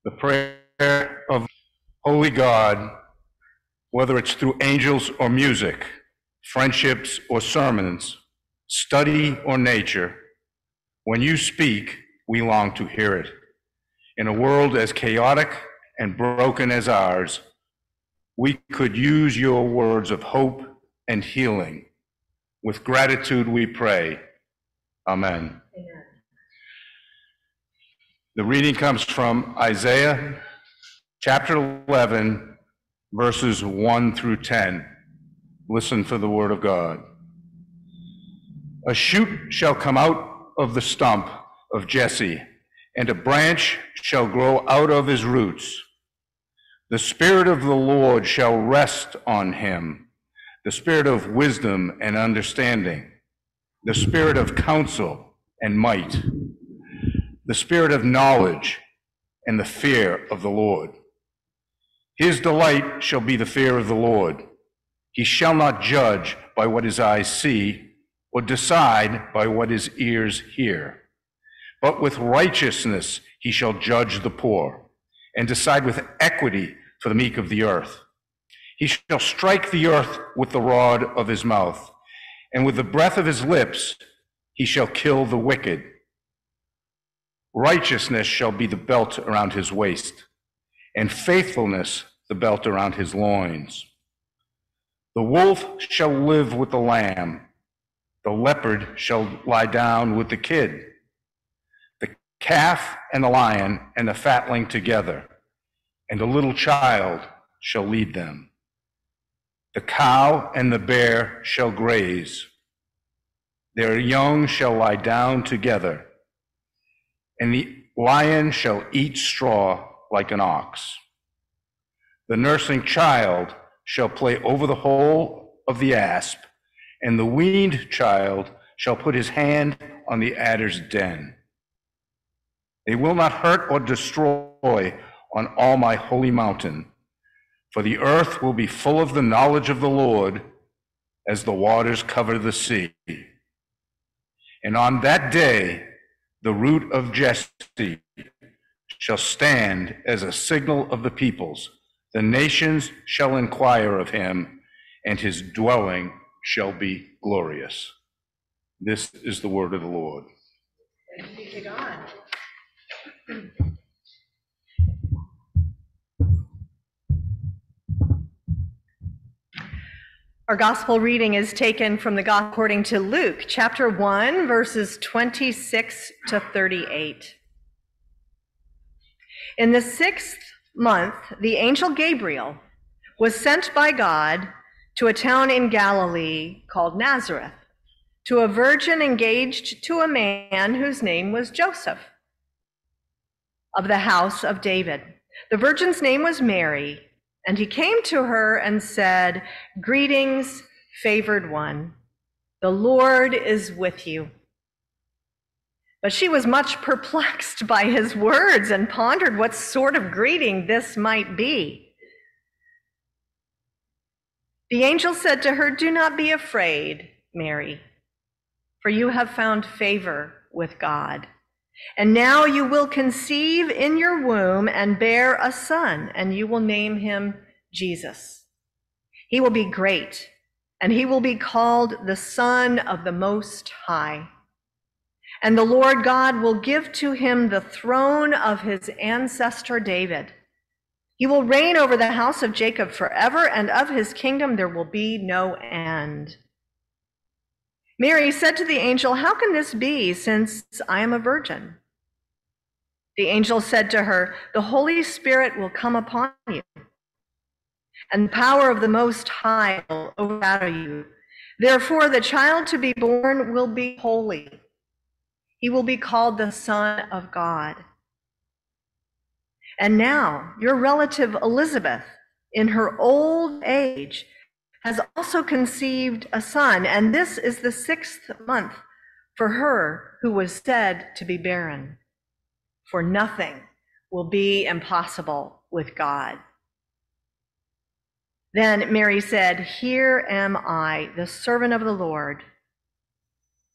The prayer of Holy God, whether it's through angels or music, friendships or sermons, study or nature, when you speak, we long to hear it. In a world as chaotic and broken as ours, we could use your words of hope and healing. With gratitude we pray. Amen. Amen. The reading comes from Isaiah chapter 11, verses 1 through 10. Listen for the word of God. A shoot shall come out of the stump of Jesse, and a branch shall grow out of his roots. The Spirit of the Lord shall rest on him, the Spirit of wisdom and understanding, the Spirit of counsel and might, the Spirit of knowledge and the fear of the Lord. His delight shall be the fear of the Lord. He shall not judge by what his eyes see, or decide by what his ears hear. But with righteousness he shall judge the poor, and decide with equity for the meek of the earth. He shall strike the earth with the rod of his mouth, and with the breath of his lips he shall kill the wicked. Righteousness shall be the belt around his waist, and faithfulness the belt around his loins. The wolf shall live with the lamb, the leopard shall lie down with the kid, the calf and the lion and the fatling together, and a little child shall lead them. The cow and the bear shall graze. Their young shall lie down together, and the lion shall eat straw like an ox. The nursing child shall play over the hole of the asp, and the weaned child shall put his hand on the adder's den. They will not hurt or destroy on all my holy mountain, for the earth will be full of the knowledge of the Lord as the waters cover the sea. And on that day, the root of Jesse shall stand as a signal of the peoples. The nations shall inquire of him, and his dwelling shall be glorious. This is the word of the Lord. Thanks be to God. Our gospel reading is taken from the Gospel according to Luke, chapter 1, verses 26 to 38. In the 6th month, the angel Gabriel was sent by God to a town in Galilee called Nazareth, to a virgin engaged to a man whose name was Joseph, of the house of David. The virgin's name was Mary. And he came to her and said, "Greetings, favored one. The Lord is with you." But she was much perplexed by his words and pondered what sort of greeting this might be. The angel said to her, "Do not be afraid, Mary, for you have found favor with God. And now you will conceive in your womb and bear a son, and you will name him Jesus. He will be great, and he will be called the Son of the Most High. And the Lord God will give to him the throne of his ancestor David. He will reign over the house of Jacob forever, and of his kingdom there will be no end." Mary said to the angel, "How can this be, since I am a virgin?" The angel said to her, "The Holy Spirit will come upon you, and the power of the Most High will overshadow you. Therefore, the child to be born will be holy. He will be called the Son of God. And now, your relative Elizabeth, in her old age, has also conceived a son, and this is the 6th month for her who was said to be barren. For nothing will be impossible with God." Then Mary said, "Here am I, the servant of the Lord.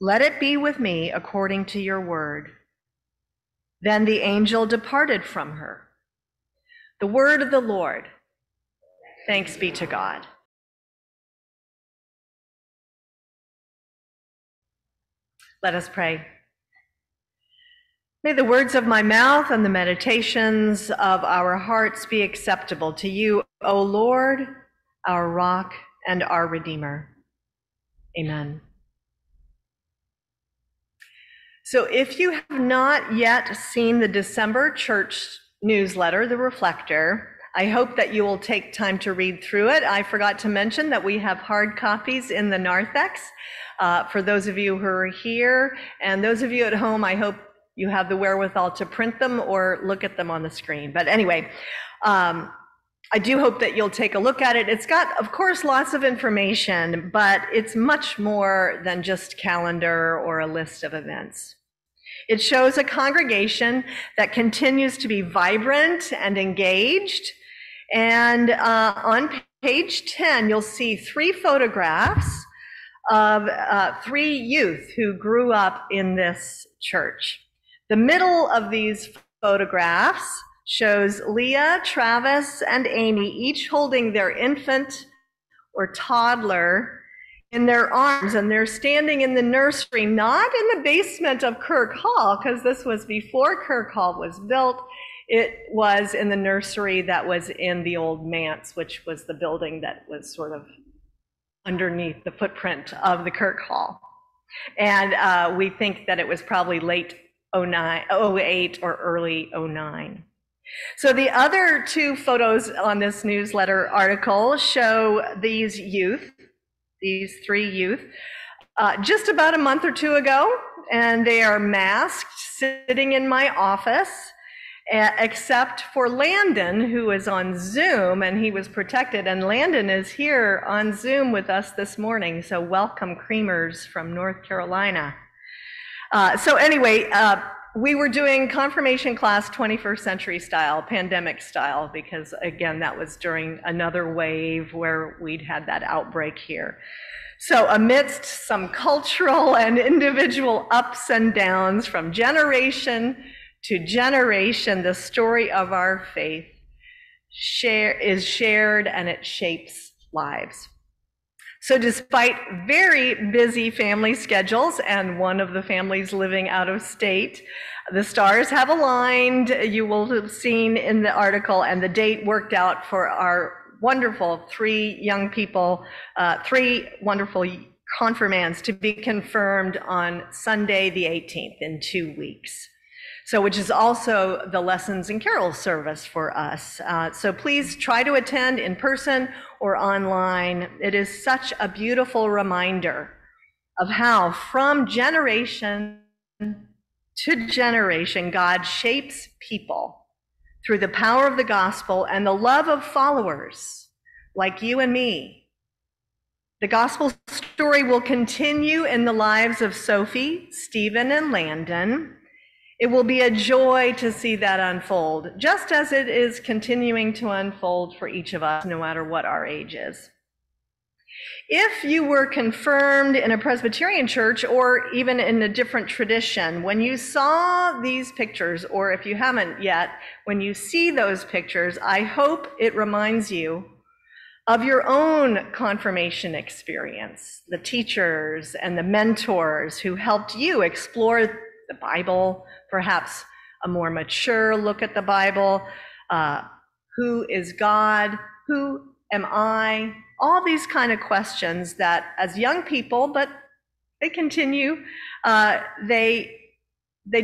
Let it be with me according to your word." Then the angel departed from her. The word of the Lord. Thanks be to God. Let us pray. May the words of my mouth and the meditations of our hearts be acceptable to you, O Lord, our rock and our Redeemer. Amen. So if you have not yet seen the December church newsletter, The Reflector, I hope that you will take time to read through it. I forgot to mention that we have hard copies in the narthex for those of you who are here, and those of you at home, I hope you have the wherewithal to print them or look at them on the screen. But anyway, I do hope that you'll take a look at it. It's got, of course, lots of information, but it's much more than just calendar or a list of events. It shows a congregation that continues to be vibrant and engaged. And on page 10, you'll see 3 photographs of 3 youth who grew up in this church. The middle of these photographs shows Leah, Travis, and Amy each holding their infant or toddler in their arms, and they're standing in the nursery, not in the basement of Kirk Hall, because this was before Kirk Hall was built. It was in the nursery that was in the old manse, which was the building that was sort of underneath the footprint of the Kirk Hall. And we think that it was probably late 08 or early 09. So the other 2 photos on this newsletter article show these 3 youth, just about a month or 2 ago, and they are masked, sitting in my office, except for Landon, who is on Zoom, and he was protected, and Landon is here on Zoom with us this morning, so welcome, Creamers from North Carolina. So anyway, we were doing confirmation class 21st century style, pandemic style, because again, that was during another wave where we'd had that outbreak here. So amidst some cultural and individual ups and downs from generation to generation, the story of our faith is shared and it shapes lives. So despite very busy family schedules, and one of the families living out of state, the stars have aligned, you will have seen in the article, and the date worked out for our wonderful 3 young people, 3 wonderful confirmands to be confirmed on Sunday the 18th in 2 weeks. So, which is also the lessons and carols service for us. So please try to attend in person or online. It is such a beautiful reminder of how from generation to generation, God shapes people through the power of the gospel and the love of followers like you and me. The gospel story will continue in the lives of Sophie, Stephen, and Landon. It will be a joy to see that unfold, just as it is continuing to unfold for each of us, no matter what our age is. If you were confirmed in a Presbyterian church or even in a different tradition, when you saw these pictures, or if you haven't yet, when you see those pictures, I hope it reminds you of your own confirmation experience, the teachers and the mentors who helped you explore the Bible, perhaps a more mature look at the Bible. Who is God? Who am I? All these kind of questions that as young people, but they continue, they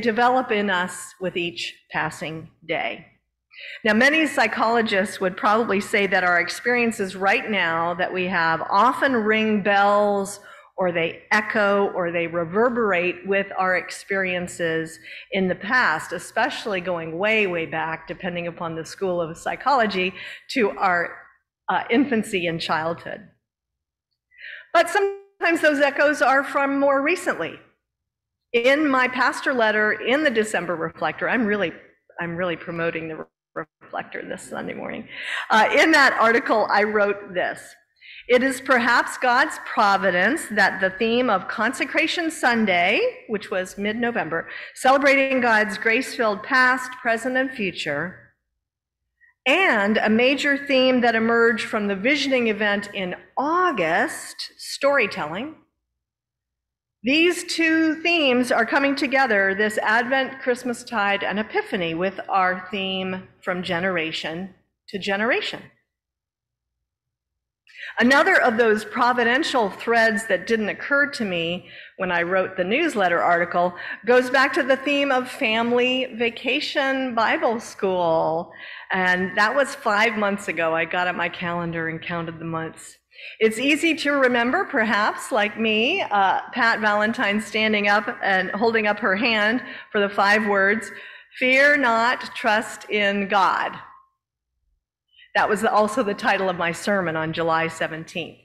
develop in us with each passing day. Now, many psychologists would probably say that our experiences right now that we have often ring bells, or they echo, or they reverberate with our experiences in the past, especially going way, way back, depending upon the school of psychology, to our infancy and childhood. But sometimes those echoes are from more recently. In my pastor letter in the December Reflector, I'm really promoting the Reflector this Sunday morning. In that article, I wrote this: "It is perhaps God's providence that the theme of Consecration Sunday, which was mid-November, celebrating God's grace-filled past, present, and future, And a major theme that emerged from the visioning event in August, storytelling. These two themes are coming together this Advent, Christmastide, and Epiphany with our theme from generation to generation. Another of those providential threads that didn't occur to me when I wrote the newsletter article goes back to the theme of family vacation Bible school. And that was 5 months ago. I got at my calendar and counted the months. It's easy to remember, perhaps, like me, Pat Valentine standing up and holding up her hand for the 5 words, "Fear not, trust in God." That was also the title of my sermon on July 17th.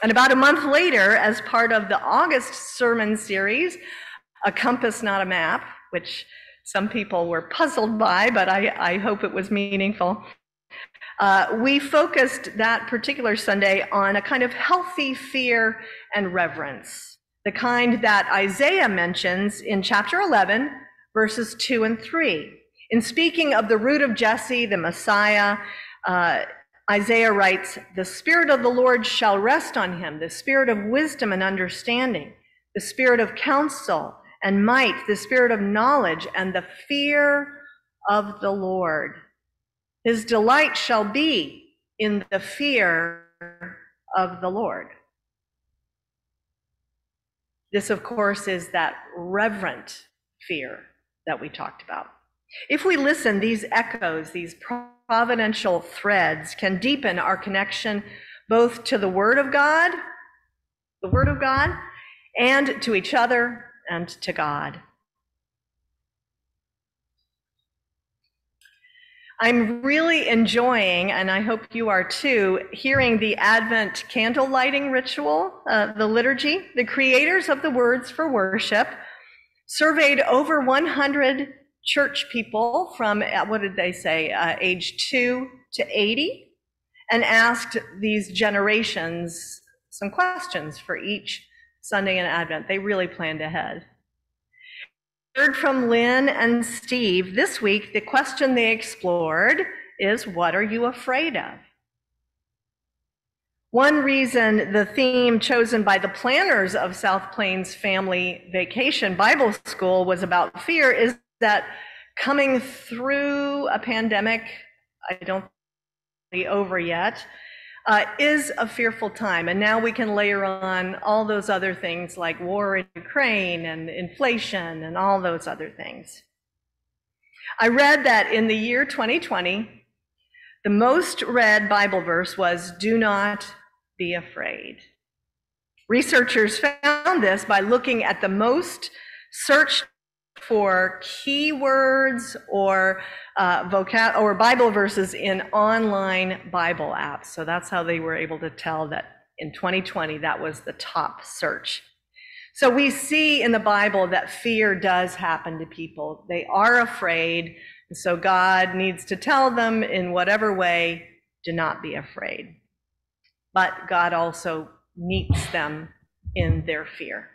And about a month later, as part of the August sermon series, A Compass, Not a Map, which some people were puzzled by, but I hope it was meaningful, we focused that particular Sunday on a kind of healthy fear and reverence, the kind that Isaiah mentions in chapter 11, verses 2 and 3. In speaking of the root of Jesse, the Messiah, Isaiah writes, "The Spirit of the Lord shall rest on him, the Spirit of wisdom and understanding, the Spirit of counsel and might, the Spirit of knowledge and the fear of the Lord. His delight shall be in the fear of the Lord." This, of course, is that reverent fear that we talked about. If we listen, these echoes, these providential threads can deepen our connection both to the Word of God, and to each other and to God. I'm really enjoying, and I hope you are too, hearing the Advent candle lighting ritual, the liturgy. The creators of the Words for Worship surveyed over 100 church people from, what did they say, age 2 to 80, and asked these generations some questions for each Sunday in Advent. They really planned ahead. Heard from Lynn and Steve. This week, the question they explored is, what are you afraid of? One reason the theme chosen by the planners of South Plains Family Vacation Bible School was about fear is that coming through a pandemic, I don't think it's over yet, is a fearful time. And now we can layer on all those other things like war in Ukraine and inflation and all those other things. I read that in the year 2020, the most read Bible verse was, "Do not be afraid." Researchers found this by looking at the most searched for keywords or or Bible verses in online Bible apps. So that's how they were able to tell that in 2020 that was the top search. So we see in the Bible that fear does happen to people. They are afraid, and so God needs to tell them in whatever way, do not be afraid. But God also meets them in their fear.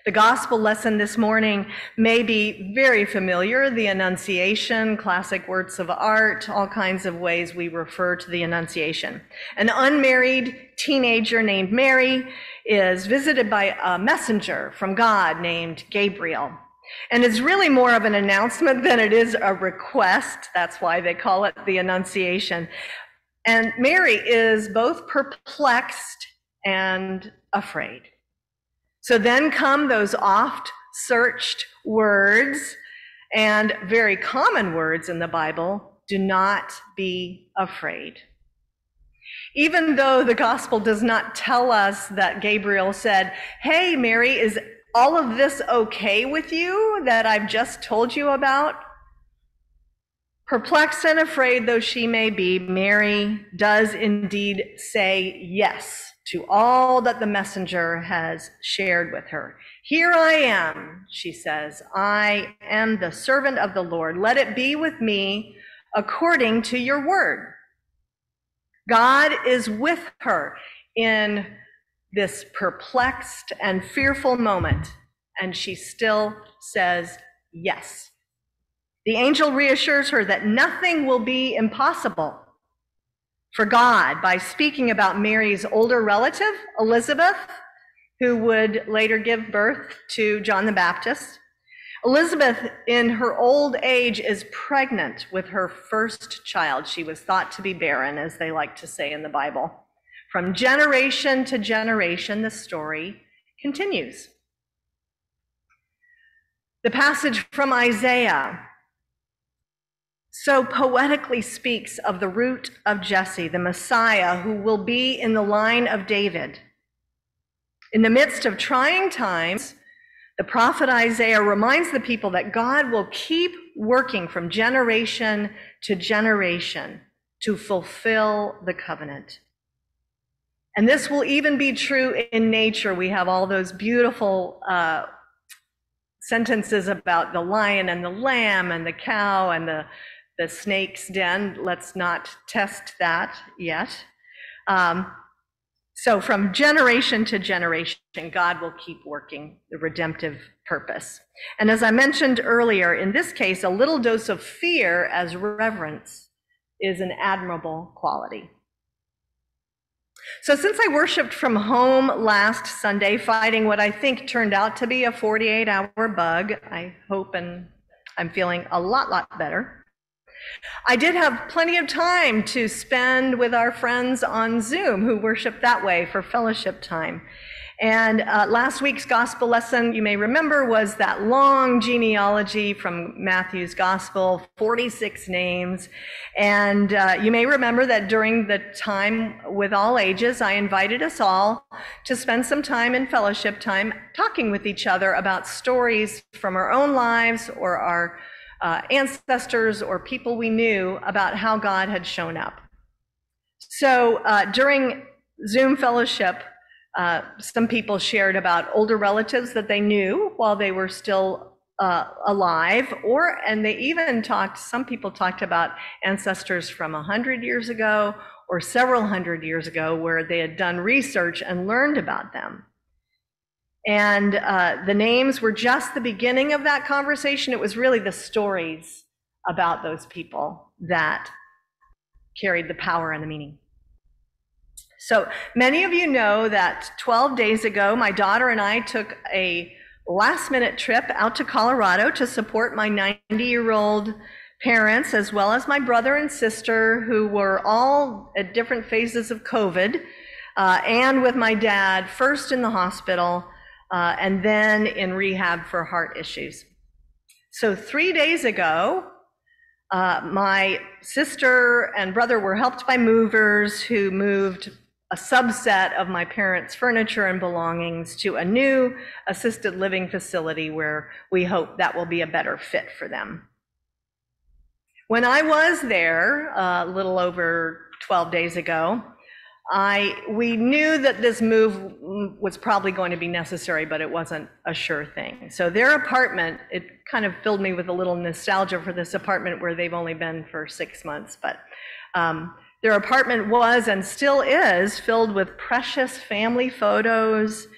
The gospel lesson this morning may be very familiar, the Annunciation, classic works of art, all kinds of ways we refer to the Annunciation. An unmarried teenager named Mary is visited by a messenger from God named Gabriel. And it's really more of an announcement than it is a request. That's why they call it the Annunciation. And Mary is both perplexed and afraid. So then come those oft-searched words and very common words in the Bible, do not be afraid. Even though the gospel does not tell us that Gabriel said, "Hey, Mary, is all of this okay with you that I've just told you about?" Perplexed and afraid though she may be, Mary does indeed say yes to all that the messenger has shared with her. "Here I am," she says. "I am the servant of the Lord. Let it be with me according to your word." God is with her in this perplexed and fearful moment, and she still says yes. The angel reassures her that nothing will be impossible for God by speaking about Mary's older relative, Elizabeth, who would later give birth to John the Baptist. Elizabeth, in her old age, is pregnant with her first child. She was thought to be barren, as they like to say in the Bible. From generation to generation, the story continues. The passage from Isaiah so poetically speaks of the root of Jesse, the Messiah who will be in the line of David. In the midst of trying times, the prophet Isaiah reminds the people that God will keep working from generation to generation to fulfill the covenant. And this will even be true in nature. We have all those beautiful sentences about the lion and the lamb and the cow and the snake's den. Let's not test that yet. So from generation to generation, God will keep working the redemptive purpose. And as I mentioned earlier, in this case, a little dose of fear as reverence is an admirable quality. So since I worshiped from home last Sunday, fighting what I think turned out to be a 48-hour bug, I hope and I'm feeling a lot better. I did have plenty of time to spend with our friends on Zoom who worship that way for fellowship time. And last week's gospel lesson, you may remember, was that long genealogy from Matthew's gospel, 46 names. And you may remember that during the time with all ages, I invited us all to spend some time in fellowship time talking with each other about stories from our own lives or our ancestors or people we knew about how God had shown up. So during Zoom fellowship, some people shared about older relatives that they knew while they were still alive, and they even some people talked about ancestors from 100 years ago or several hundred years ago where they had done research and learned about them. And the names were just the beginning of that conversation. It was really the stories about those people that carried the power and the meaning. So many of you know that 12 days ago, my daughter and I took a last-minute trip out to Colorado to support my 90-year-old parents, as well as my brother and sister, who were all at different phases of COVID, and with my dad, first in the hospital, and then in rehab for heart issues. So 3 days ago, my sister and brother were helped by movers who moved a subset of my parents' furniture and belongings to a new assisted living facility where we hope that will be a better fit for them. When I was there a little over 12 days ago, we knew that this move was probably going to be necessary, but it wasn't a sure thing. So their apartment, it kind of filled me with a little nostalgia for this apartment where they've only been for 6 months. But their apartment was and still is filled with precious family photos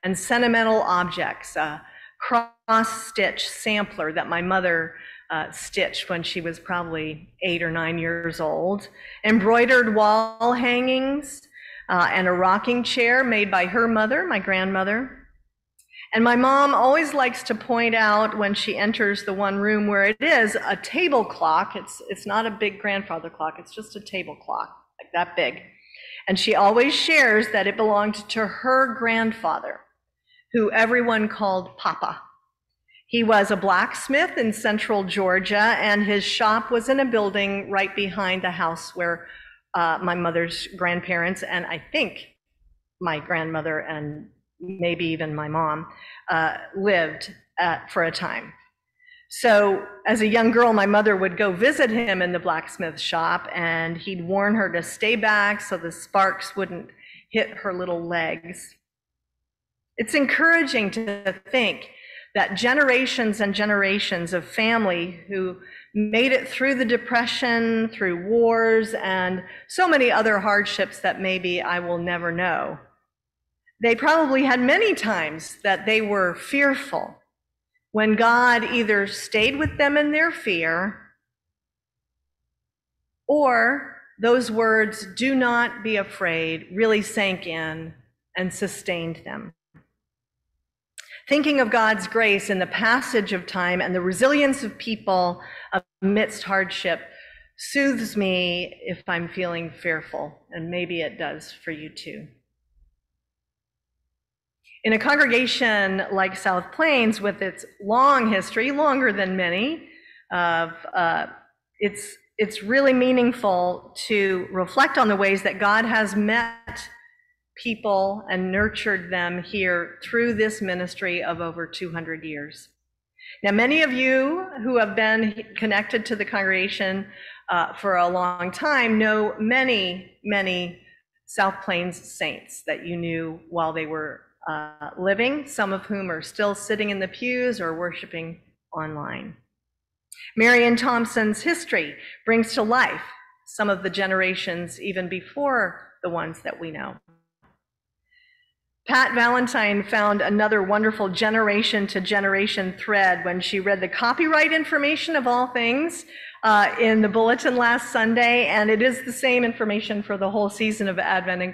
and sentimental objects. A cross-stitch sampler that my mother stitched when she was probably 8 or 9 years old, embroidered wall hangings, and a rocking chair made by her mother, my grandmother. And my mom always likes to point out when she enters the one room where it is a table clock. It's not a big grandfather clock, it's just a table clock, like that big. And she always shares that it belonged to her grandfather, who everyone called Papa. He was a blacksmith in central Georgia, and his shop was in a building right behind the house where my mother's grandparents, and I think my grandmother and maybe even my mom, lived for a time. So as a young girl, my mother would go visit him in the blacksmith shop, and he'd warn her to stay back so the sparks wouldn't hit her little legs. It's encouraging to think that generations and generations of family who made it through the Depression, through wars, and so many other hardships that maybe I will never know, they probably had many times that they were fearful when God either stayed with them in their fear, or those words, "do not be afraid," really sank in and sustained them. Thinking of God's grace in the passage of time and the resilience of people amidst hardship soothes me if I'm feeling fearful, and maybe it does for you too. In a congregation like South Plains, with its long history, longer than many, it's really meaningful to reflect on the ways that God has met people and nurtured them here through this ministry of over 200 years. Now, many of you who have been connected to the congregation for a long time know many South Plains saints that you knew while they were living, some of whom are still sitting in the pews or worshiping online. Marion Thompson's history brings to life some of the generations even before the ones that we know. Pat Valentine found another wonderful generation-to-generation thread when she read the copyright information of all things in the bulletin last Sunday, and it is the same information for the whole season of Advent and